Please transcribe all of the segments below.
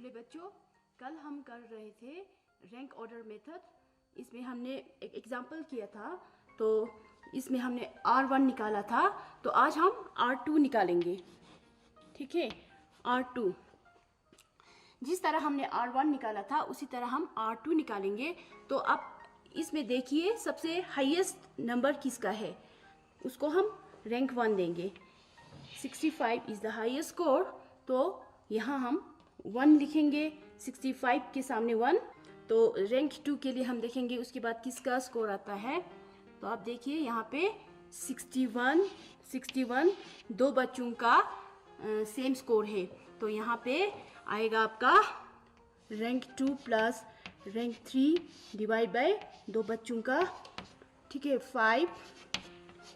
चलिए बच्चों, कल हम कर रहे थे रैंक ऑर्डर मेथड। इसमें हमने एक एग्जाम्पल किया था, तो इसमें हमने R1 निकाला था। तो आज हम R2 निकालेंगे। ठीक है, R2 जिस तरह हमने R1 निकाला था उसी तरह हम R2 निकालेंगे। तो अब इसमें देखिए सबसे हाईएस्ट नंबर किसका है, उसको हम रैंक 1 देंगे। 65 इज़ द हाईएस्ट स्कोर, तो यहाँ हम 1 लिखेंगे, 65 के सामने 1। तो रैंक 2 के लिए हम देखेंगे उसके बाद किसका स्कोर आता है। तो आप देखिए यहाँ पे 61 दो बच्चों का सेम स्कोर है। तो यहाँ पे आएगा आपका rank 2 plus rank 3 divide by दो बच्चों का। ठीक है, 5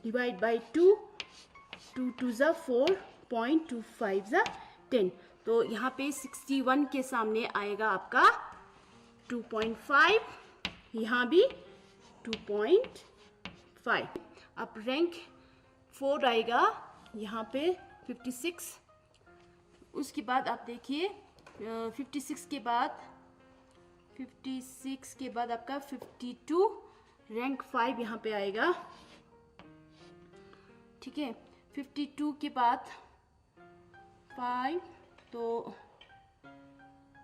डिवाइड बाय 2, 2 2 ज़ा 4, 0.25 ज़ा 10। तो यहाँ पे 61 के सामने आएगा आपका 2.5, यहाँ भी 2.5। अब रैंक 4 आएगा यहाँ पे 56। उसके बाद आप देखिए 56 के बाद आपका 52, रैंक 5 यहाँ पे आएगा। ठीक है, 52 के बाद 5, तो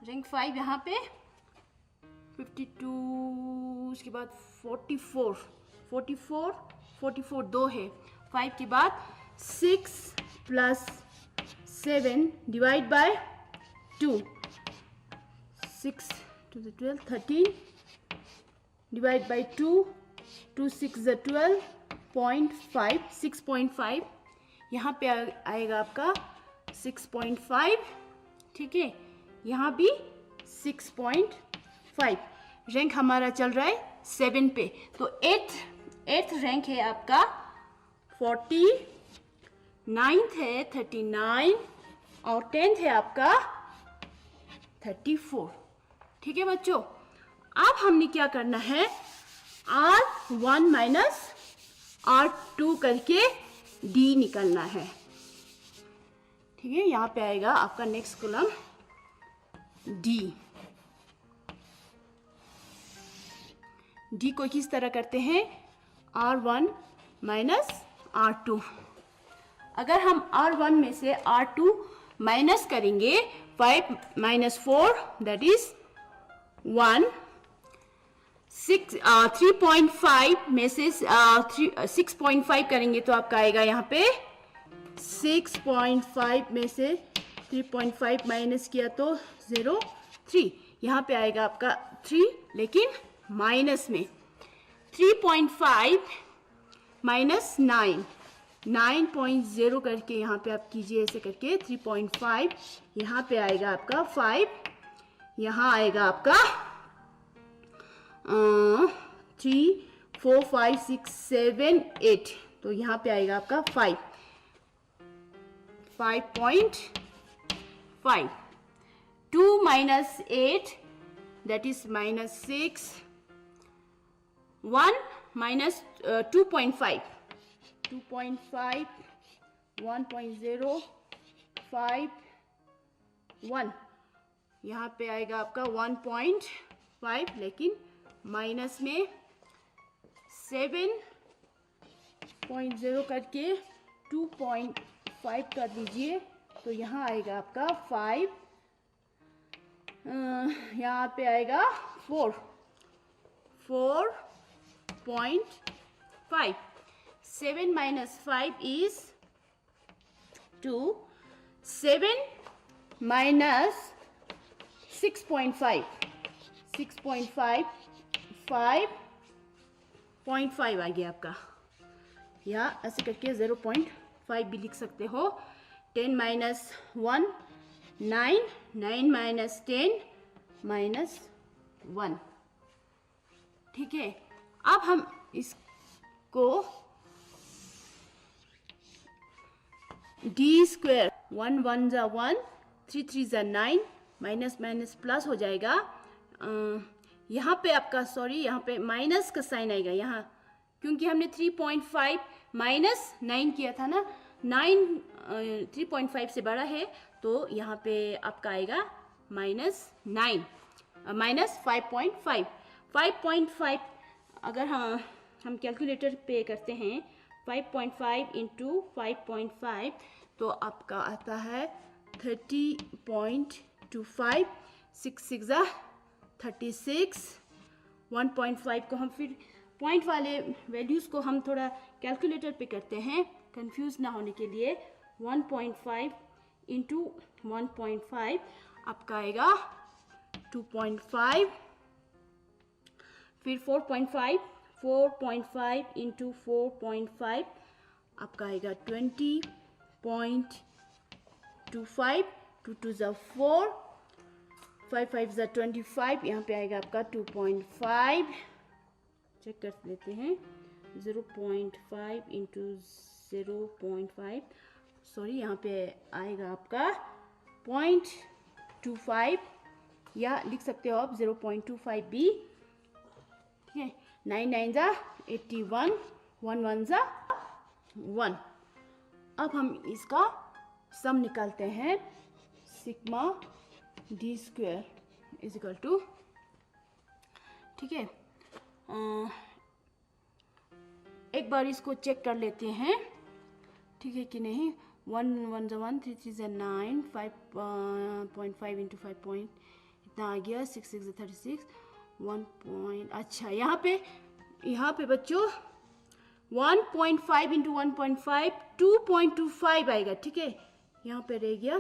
रैंक 5 यहाँ पे 52। उसके बाद 44 दो है। 5 के बाद 6 plus 7 divide by 2, 6 to the 12, 13 divide by 2, 2 6 ज़ा 12, 6.5। यहाँ पे आएगा आपका 6.5। ठीक है, यहाँ भी 6.5। रैंक हमारा चल रहा है 7 पे। तो 8th रैंक है आपका 40, 9th है 39 और 10th है आपका 34। ठीक है बच्चों, अब हमने क्या करना है, R1 माइनस R2 करके D निकलना है। ठीक है, यहाँ पे आएगा आपका नेक्स्ट कॉलम D को किस तरह करते हैं, R1 माइनस R2। अगर हम R1 में से R2 माइनस करेंगे, 5 माइनस 4 दैट इज 1। 3.5 में से 6.5 करेंगे तो आपका आएगा यहाँ पे 6.5 में से 3.5 माइनस किया तो 0, 3। यहाँ पे आएगा आपका 3, लेकिन माइनस में 3.5 माइनस 9.0 करके यहाँ पे आप कीजिए ऐसे करके 3.5। यहाँ पे आएगा आपका 5, यहाँ आएगा आपका 3 4 5 6 7 8। तो यहाँ पे आएगा आपका 5.5। 2 minus 8 that is minus 6। 1 minus 2.5, 2.5, 1.0, 5, 1। यहाँ पे आएगा आपका 1.5, लेकिन माइनस में 7.0 करके 2.5 कर दीजिए। तो यहाँ आएगा आपका 5, यहाँ पे आएगा 4.5। 7 माइनस 5 इज 2। 7 माइनस 6.5, 6.5, 5.5 आ गया आपका। या ऐसे करके 0.5 भी लिख सकते हो। 10 माइनस 1 9, 9 माइनस 10 माइनस 1। ठीक है, अब हम इसको D स्क्वायर 1 1 ज़ा 1, 3 3 ज़ा 9, माइनस माइनस प्लस हो जाएगा। यहाँ पे आपका यहाँ पे माइनस का साइन आएगा यहाँ, क्योंकि हमने 3.5 माइनस 9 किया था ना। 9 3.5 से बड़ा है, तो यहाँ पे आपका आएगा माइनस 9 माइनस 5.5 5.5 अगर हम कैलकुलेटर पे करते हैं 5.5 इंटू 5.5 तो आपका आता है 30.25 6 6 36 1.5 को हम फिर पॉइंट वाले वैल्यूज़ को हम थोड़ा कैलकुलेटर पे करते हैं कंफ्यूज ना होने के लिए 1.5 इंटू 1.5 आपका आएगा 2.5 फिर 4.5 इंटू 4.5 आपका आएगा 20.25 2 2 ज़ा 4 5 5 ज़ा 25 यहाँ पे आएगा आपका 2.5 चेक कर लेते हैं 0.5 इंटू 0.5 सॉरी यहाँ पे आएगा आपका 0.25 या लिख सकते हो आप 0.25 भी ठीक है 9 9 ज़ा 81 1 1 ज़ा 1 अब हम इसका सम निकालते हैं sigma D square is equal to ठीक है एक बार इसको चेक कर लेते हैं ठीक है कि नहीं 1 1 ज़ा 1 3 3 ज़ा 9 5.5 इंटू 5 पॉइंट इतना आ गया 6 6 ज़ा 36 1 पॉइंट अच्छा यहाँ पे बच्चों 1.5 इंटू 1.5 2.25 आएगा ठीक है यहाँ पे रह गया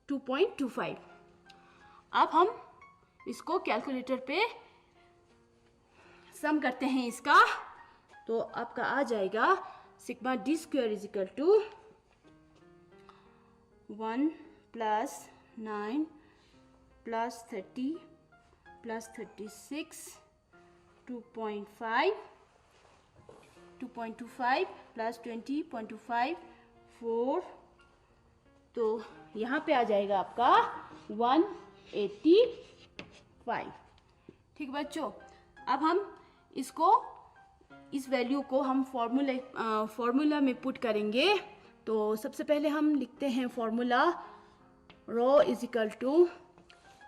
2.25 अब हम इसको कैलकुलेटर पे सम करते हैं इसका तो आपका आ जाएगा sigma D square is equal to 1 plus 9 plus 30 plus 36 2.25 plus 20.25 4 तो यहाँ पे आ जाएगा आपका 185 ठीक बच्चों अब हम इसको इस वैल्यू को हम फॉर्मूला में पुट करेंगे तो सबसे पहले हम लिखते हैं formula rho is equal to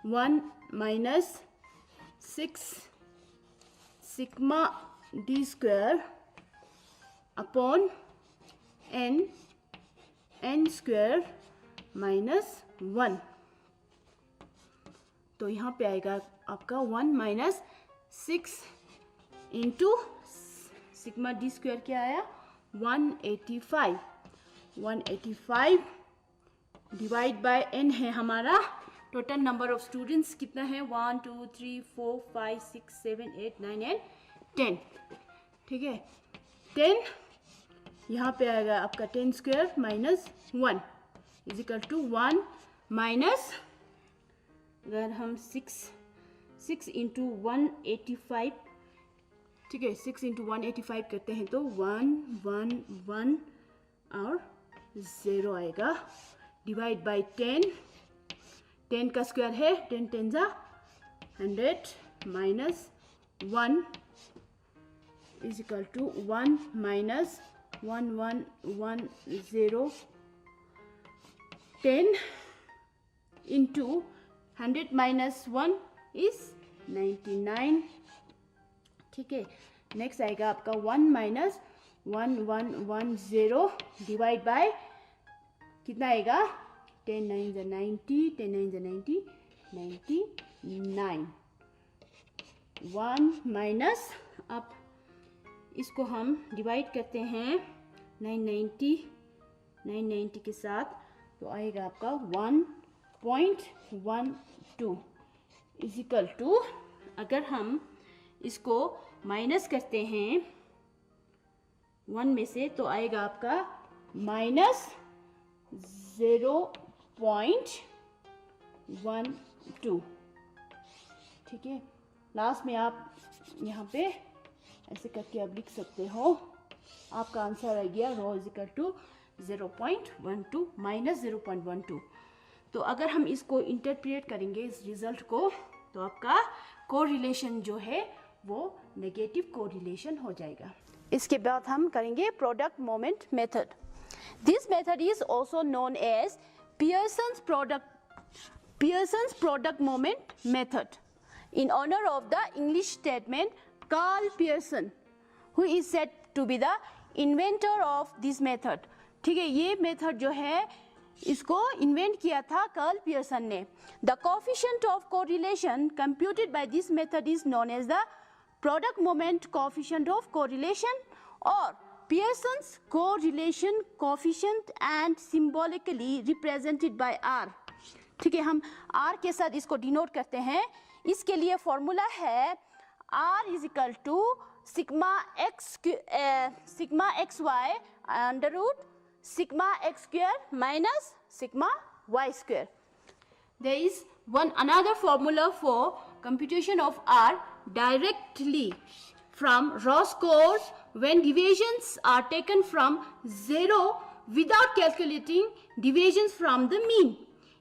1 minus 6 sigma D square upon N square minus 1 तो यहाँ पे आएगा आपका 1 minus 6 into sigma D square क्या आया 185 डिवाइड बाय n है हमारा टोटल नंबर ऑफ स्टूडेंट्स कितना है 1 2 3 4 5 6 7 8 9 एंड 10 ठीक है 10 यहाँ पे आएगा आपका 10 square minus 1 is equal to 1 minus अगर हम 6 इंटू 185 ठीक है 6 इंटू 185 करते हैं तो 1 1 1 और 0 आएगा डिवाइड बाय 10 का स्क्वायर है 10 10 जा 100 minus 1 is equal to 1 minus 1 1 1 0 10 into 100 minus 1 is 99 ठीक है नेक्स्ट आएगा आपका 1 माइनस 1 1 1 0 डिवाइड बाय कितना आएगा 10 9 ज़ा 90 10 9 ज़ा 90 99 1 माइनस अब इसको हम डिवाइड करते हैं 990 के साथ तो आएगा आपका 1.12 इज इक्वल टू अगर हम इसको माइनस करते हैं 1 में से तो आएगा आपका माइनस 0.12 ठीक है लास्ट में आप यहाँ पे ऐसे करके आप लिख सकते हो आपका आंसर आ गया रो इज इक्वल टू 0.12 माइनस 0.12 तो अगर हम इसको इंटरप्रेट करेंगे इस रिजल्ट को तो आपका कोरिलेशन जो है वो नेगेटिव कोरिलेशन हो जाएगा इसके बाद हम करेंगे product moment method this method is also known as Pearson's product Pearson's product moment method in honor of the English statesman Carl Pearson, who is said to be the inventor of this method. ठीक है, ये method जो है इसको invent किया था Karl Pearson ने. The coefficient of correlation computed by this method is known as the product moment coefficient of correlation और Pearson's correlation coefficient and symbolically represented by R. ठीक है, हम R के साथ इसको डिनोट करते हैं. इसके लिए फॉर्मूला है R is equal to sigma x Y under root sigma x square minus sigma Y square. There is another formula for computation of R directly from raw scores when deviations are taken from 0 without calculating deviations from the mean.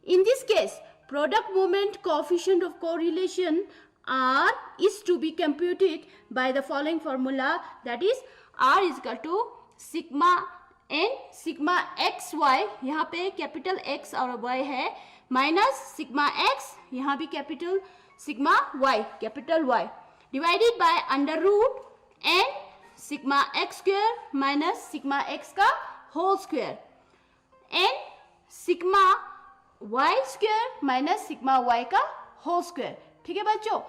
In this case, product moment coefficient of correlation R is to be computed by the following formula, that is R is equal to sigma n sigma x y, यहाँ पे capital x और y है, minus sigma x, यहाँ भी capital sigma y capital y, divided by under root n sigma x square minus sigma x का whole square n sigma y square minus sigma y का whole square. ठीक है बच्चों,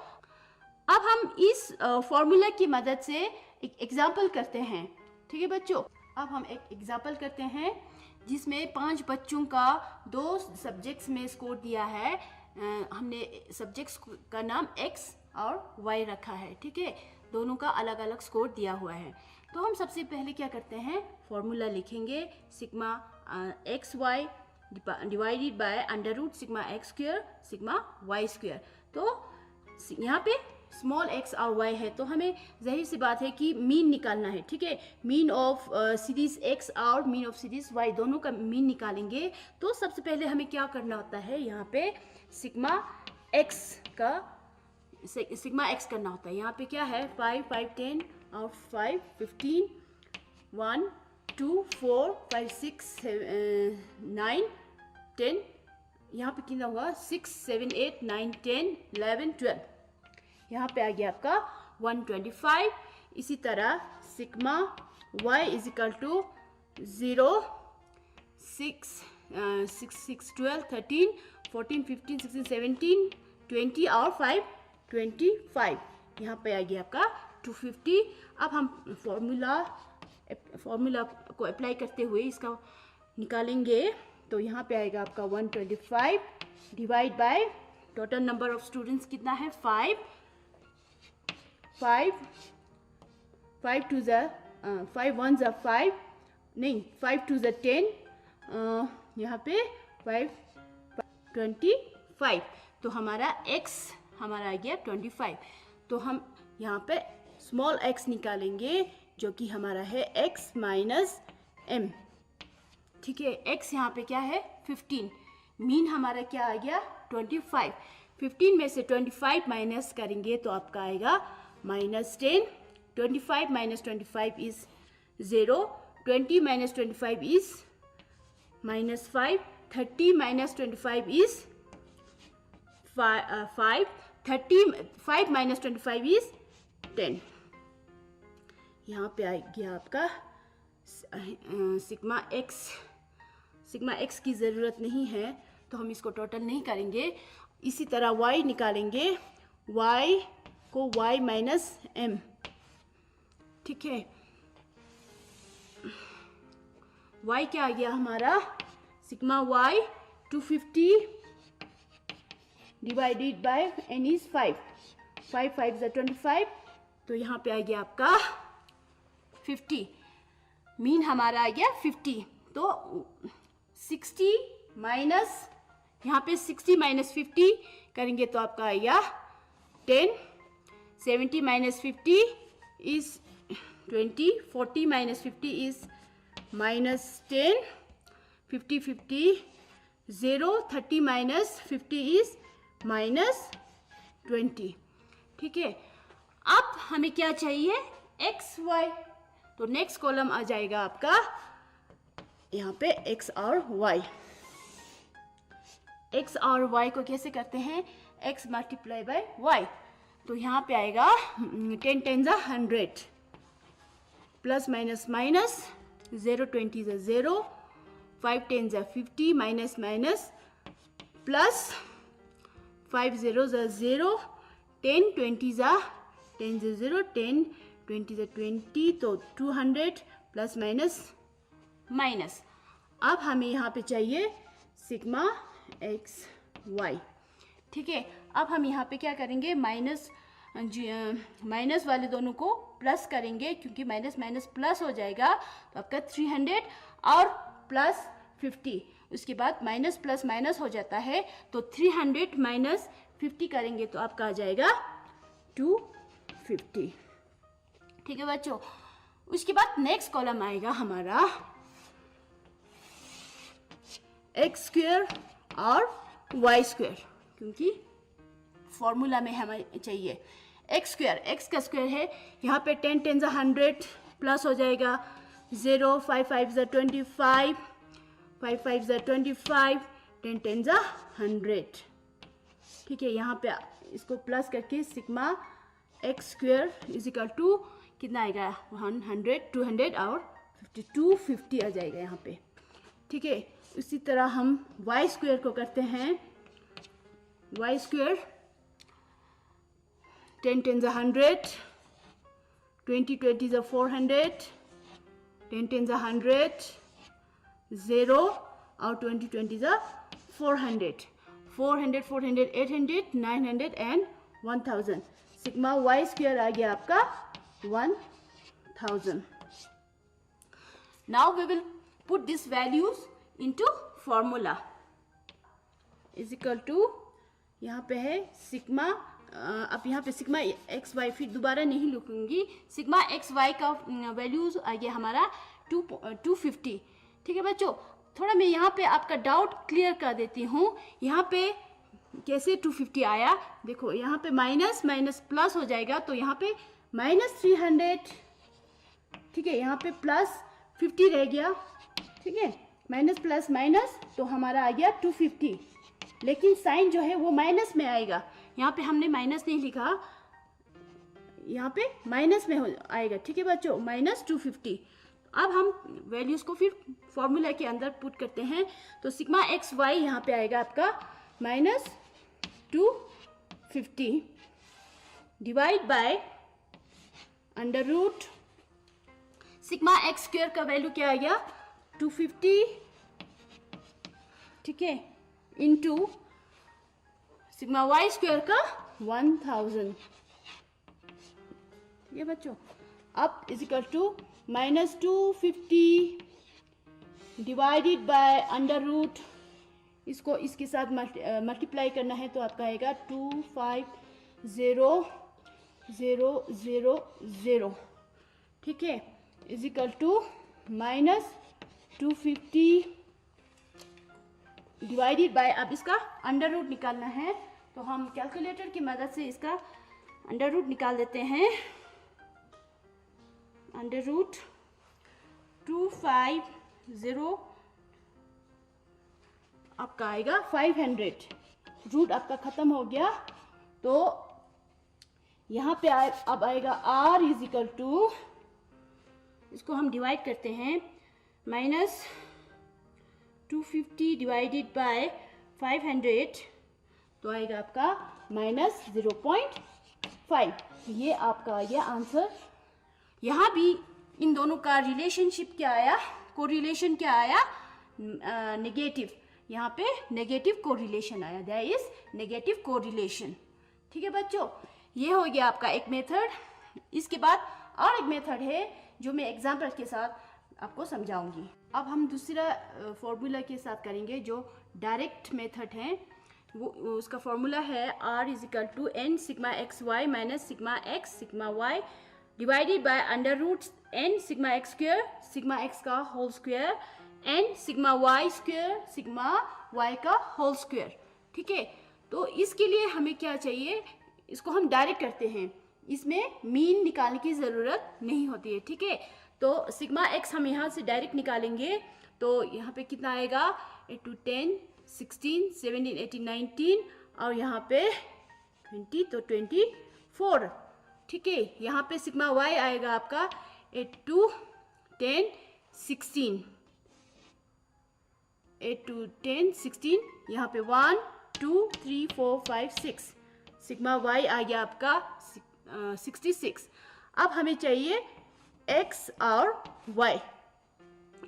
अब हम इस फॉर्मूला की मदद से एक एग्जाम्पल करते हैं. ठीक है बच्चों, अब हम एक एग्जाम्पल करते हैं जिसमें 5 बच्चों का 2 सब्जेक्ट्स में स्कोर दिया है. हमने सब्जेक्ट्स का नाम x और y रखा है. ठीक है, दोनों का अलग अलग स्कोर दिया हुआ है. तो हम सबसे पहले क्या करते हैं, फॉर्मूला लिखेंगे sigma x Y divided by under root sigma x square sigma Y square. तो यहाँ पे स्मॉल एक्स और वाई है, तो हमें जाहिर सी बात है कि मीन निकालना है. ठीक है, मीन ऑफ सीरीज एक्स और मीन ऑफ सीरीज वाई दोनों का मीन निकालेंगे. तो सबसे पहले हमें क्या करना होता है, यहाँ पे सिग्मा एक्स का सिग्मा एक्स करना होता है. यहाँ पे क्या है 5 5 10 और 5 15 1 2 4 5 6 9 10, यहाँ पे कितना होगा 6 7 8 9 10 11 12, यहाँ पे आ गया आपका 125. इसी तरह sigma y is equal to 0 6 6 12 13 14 15 16 17 20 और 5 25, यहाँ पे आ गया आपका 250. अब हम फॉर्मूला को अप्लाई करते हुए इसका निकालेंगे. तो यहाँ पे आएगा आपका 125 divide by total number of students कितना है 5 टू ज़ा 5 1 ज़ा 5 नहीं 5 टू ज़ा 10, यहाँ पे 5 25. तो हमारा x हमारा आ गया 25. तो हम यहाँ पे स्मॉल x निकालेंगे जो कि हमारा है x माइनस m. ठीक है, x यहाँ पे क्या है 15, मीन हमारा क्या आ गया 25. 15 में से 25 माइनस करेंगे तो आपका आएगा -10. 25 minus 25 is 0. 20 minus 25 is -5. 30 minus 25 is 5. 35 minus 25 is 10. यहाँ पे आ गया आपका सिग्मा एक्स की ज़रूरत नहीं है तो हम इसको टोटल नहीं करेंगे. इसी तरह y निकालेंगे, y को y माइनस m. ठीक है, y क्या आ गया हमारा sigma y 250 divided bye n is 5 5 ज़ा 25. तो यहाँ पे आ गया आपका 50, मीन हमारा आ गया 50. तो 60 माइनस यहाँ पे 60 माइनस 50 करेंगे तो आपका आएगा 10. 70 minus 50 is 20. 40 minus 50 is -10. 50 50 0. 30 minus 50 is -20. ठीक है, अब हमें क्या चाहिए x y. तो नेक्स्ट कॉलम आ जाएगा आपका यहाँ पे x और y. x और y को कैसे करते हैं, x मल्टीप्लाई बाय y। तो यहाँ पे आएगा 10 10 ज़ा 100, प्लस माइनस माइनस, 0 20 ज़ा 0, 5 10 ज़ा 50, माइनस माइनस प्लस, 5 0 ज़ा 0, 10 20 ज़ा 10 ज़ा 0, 10 20 ज़ा 20, तो 200 प्लस माइनस माइनस। अब हमें यहाँ पे चाहिए सिग्मा एक्स वाई। ठीक है, अब हम यहाँ पे क्या करेंगे, माइनस वाले दोनों को प्लस करेंगे, क्योंकि माइनस माइनस प्लस हो जाएगा। तो आपका 300 और प्लस 50, उसके बाद माइनस प्लस माइनस हो जाता है, तो 300 माइनस 50 करेंगे तो आपका आ जाएगा 250। ठीक है बच्चों, उसके बाद नेक्स्ट कॉलम आएगा हमारा एक्स स्क्वायर और वाई स्क्वायर, क्योंकि फॉर्मूला में हमें चाहिए एक्स स्क्वायर। एक्स का स्क्वायर है, यहाँ पे 10 10 ज़ा 100 प्लस हो जाएगा 0, 5 5 ज़ा 25, 5 5 ज़ा 25, 10 10 ज़ा 100। ठीक है, यहाँ पे इसको प्लस करके sigma x square is equal to कितना आएगा, 100, 200 और 50, 250 आ जाएगा यहाँ पे। ठीक है, उसी तरह हम वाई स्क्वायर को करते हैं। वाई स्क्वायर 10 10 ज़ा 100, 20 20 ज़ा 400, 10 10 ज़ा 100, 0 और 20 20 ज़ा 400, 400 400 800 900 एंड 1000। सिग्मा वाई स्क्वायर आ गया आपका 1000। Now we will put this values into formula is equal to, यहाँ पे है सिग्मा, अब यहाँ पे सिग्मा एक्स वाई फिर दोबारा नहीं लिखूंगी, सिग्मा एक्स वाई का वैल्यूज आ गया हमारा 250। ठीक है बच्चों, थोड़ा मैं यहाँ पे आपका डाउट क्लियर कर देती हूँ। यहाँ पे कैसे 250 आया, देखो यहाँ पे माइनस माइनस प्लस हो जाएगा, तो यहाँ पे माइनस 300। ठीक है, यहाँ पे प्लस 50 रह गया। ठीक है, माइनस प्लस माइनस तो हमारा आ गया 250, लेकिन साइन जो है वो माइनस में आएगा। यहाँ पे हमने माइनस नहीं लिखा, यहाँ पे माइनस में आएगा। ठीक है बच्चों, माइनस 250। अब हम वैल्यूज को फिर फॉर्मूला के अंदर पुट करते हैं, तो सिग्मा एक्स वाई यहाँ पे आएगा आपका minus 250 divide by under root sigma x square का वैल्यू क्या आ गया 250, ठीक है, इंटू सिग्मा वाई स्क्वायर का 1000। ये बच्चों, अब is equal to minus 250 divided by under root, इसको इसके साथ मल्टीप्लाई करना है, तो आपका आएगा 250,000। ठीक है, is equal to minus 250 divided by, अब इसका अंडर रूट निकालना है, तो हम कैलकुलेटर की मदद से इसका अंडर रूट निकाल देते हैं। अंडर रूट 250 आपका आएगा 500, रूट आपका खत्म हो गया, तो यहाँ पे अब आएगा r इज इक्वल टू, इसको हम डिवाइड करते हैं, माइनस 250 डिवाइडेड बाय 500, तो आएगा आपका माइनस 0.5। ये आपका आ गया आंसर। यहाँ भी इन दोनों का रिलेशनशिप क्या आया, कोरिलेशन क्या आया, नेगेटिव। यहाँ पे नेगेटिव कोरिलेशन आया, देयर इज नेगेटिव कोरिलेशन। ठीक है बच्चों, ये हो गया आपका एक मेथड। इसके बाद और एक मेथड है जो मैं एग्जाम्पल के साथ आपको समझाऊंगी। अब हम दूसरा फॉर्मूला के साथ करेंगे जो डायरेक्ट मेथड है। वो उसका फॉर्मूला है r is equal to n sigma x y minus sigma x sigma y divided by under root n sigma x square sigma x का whole square n sigma Y square sigma y का whole square. ठीक है, तो इसके लिए हमें क्या चाहिए, इसको हम डायरेक्ट करते हैं, इसमें मीन निकालने की ज़रूरत नहीं होती है। ठीक है, तो सिग्मा एक्स हम यहाँ से डायरेक्ट निकालेंगे, तो यहाँ पे कितना आएगा 8 to 10 16, 17, 18, 19 और यहाँ पे 20 तो 24। ठीक है, यहाँ पे सिग्मा वाई आएगा आपका 8 to 10, 16, 8 to 10, 16। यहाँ पे 1, 2, 3, 4, 5, 6, सिग्मा वाई आ गया आपका 66। अब हमें चाहिए x और y,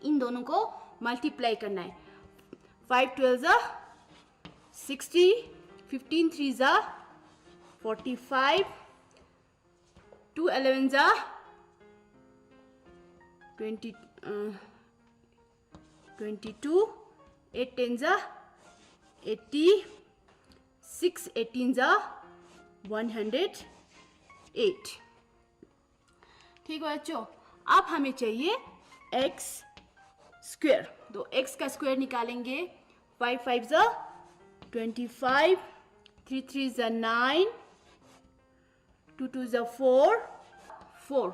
इन दोनों को मल्टीप्लाई करना है। 5 12 60, 15 3 45, 2 11 20, 22, 8 10 80, 6 18 108। ठीक है बच्चों, अब हमें चाहिए x स्क्वायर। तो x का स्क्वायर निकालेंगे। 5 5 25, 3 3 9, 2 2 4, 4,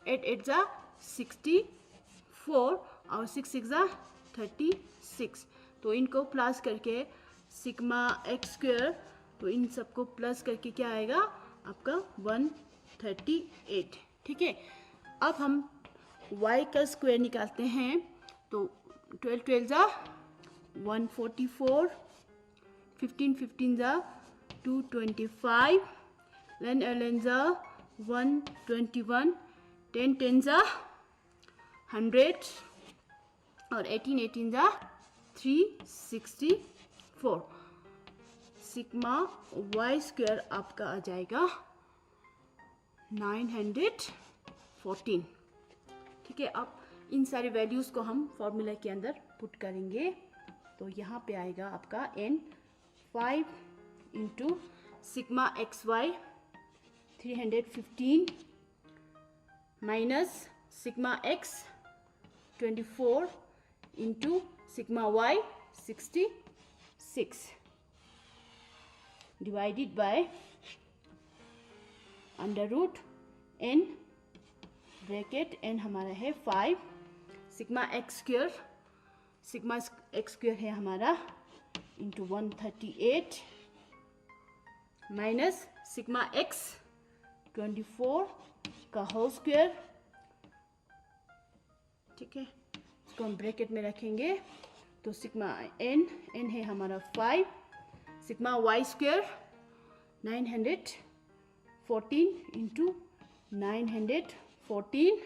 8 8 64 और 6 6 36। तो इनको प्लस करके सिग्मा x स्क्वायर, तो इन सबको प्लस करके क्या आएगा आपका 138। ठीक है, अब हम y का स्क्वायर निकालते हैं। तो 12 12 144, 15 15 225, 11 11 121, 10 10 100 और 18 18 364। सिग्मा y स्क्वायर आपका आ जाएगा 914। ठीक है, अब इन सारे वैल्यूज़ को हम फॉर्मूला के अंदर पुट करेंगे। तो यहाँ पे आएगा आपका n 5 into sigma x Y 315 minus sigma X 24 into sigma Y 66 divided by under root n, bracket n हमारा है 5, sigma x square, sigma x square है हमारा इंटू 138 माइनस सिग्मा एक्स 24 का होल स्क्वायर। ठीक है, इसको हम ब्रैकेट में रखेंगे। तो सिग्मा n है हमारा 5, sigma Y square 914 into 914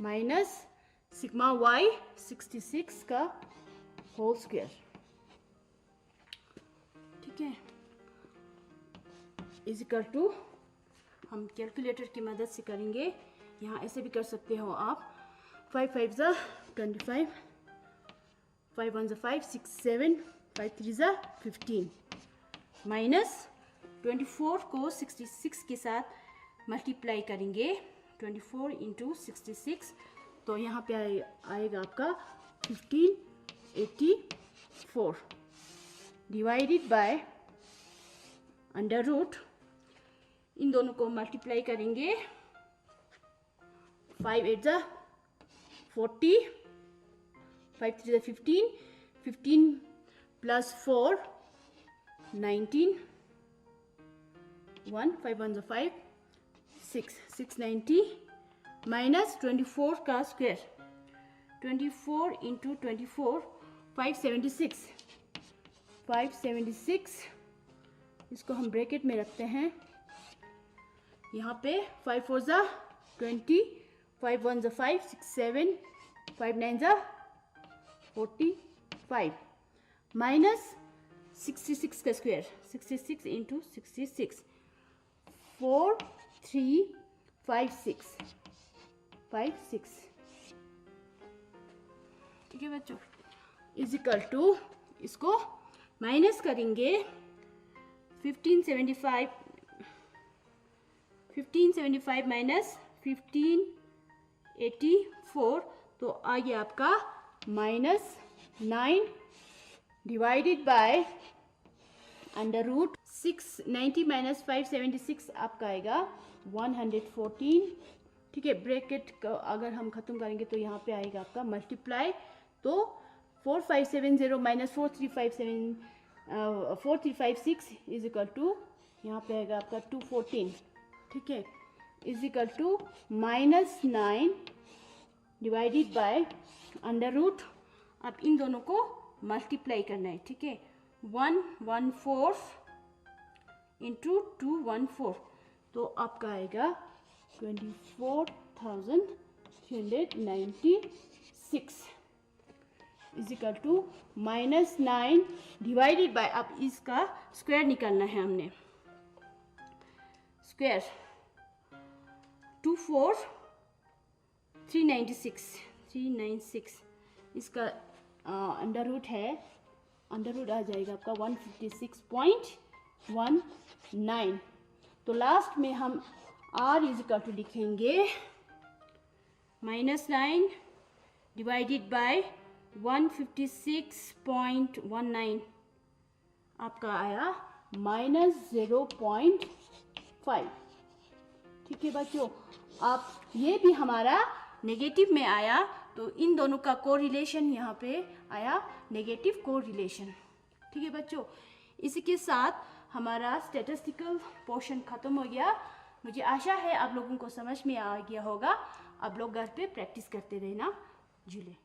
minus sigma Y 66 का होल स्क्वायर। ठीक है, इज इक्वल टू, हम कैलकुलेटर की मदद से करेंगे। यहाँ ऐसे भी कर सकते हो आप। 5 5 25, 5 1 5 6 7, 5 3 15 माइनस 24 को 66 के साथ मल्टीप्लाई करेंगे। 24 इंटू 66, तो यहाँ पे आएगा आपका 1584 डिवाइडेड बाय अंडर रूट, इन दोनों को मल्टीप्लाई करेंगे। 5 8 40, 5 3 15, 15 प्लस 4 19, 1 5 1 5 6 690 माइनस 24 का स्क्वायर, 24 इंटू 24 576, 576 इसको हम ब्रैकेट में रखते हैं। यहाँ पे 5 4 20, 5 1 5 6 7, 5 9 45 माइनस 66 का स्क्वायर, 66 इंटू 66 4 3 5 6 5 6। ठीक है बच्चों, इज इक्वल टू, इसको माइनस करेंगे। 1575 माइनस 1584, तो आ गया आपका -9 divided by under root 690 minus 576 आपका आएगा 114। ठीक है, ब्रैकेट को अगर हम ख़त्म करेंगे तो यहाँ पे आएगा आपका मल्टीप्लाई, तो 4570 माइनस 4356 इज इक्वल टू, यहाँ पे आएगा आपका 214, ठीक है, is equal to -9 divided by under root. अब इन दोनों को मल्टीप्लाई करना है, ठीक है, 114 इंटू 214, तो आपका आएगा 24,396 is equal to -9 divided by, अब इसका स्क्वायर निकालना है हमने, स्क्वायर 396 इसका अंडर रूट है, अंडर रूट आ जाएगा आपका 156.19। तो लास्ट में हम r इज इक्वल टू लिखेंगे -9 डिवाइडेड बाय 156.19, आपका आया -0.5, ठीक है बच्चों। अब ये भी हमारा नेगेटिव में आया, तो इन दोनों का कोरिलेशन यहाँ पे आया नेगेटिव कोरिलेशन, ठीक है बच्चों। इसी के साथ हमारा स्टैटिस्टिकल पोर्शन ख़त्म हो गया। मुझे आशा है आप लोगों को समझ में आ गया होगा। आप लोग घर पे प्रैक्टिस करते रहना। जुले।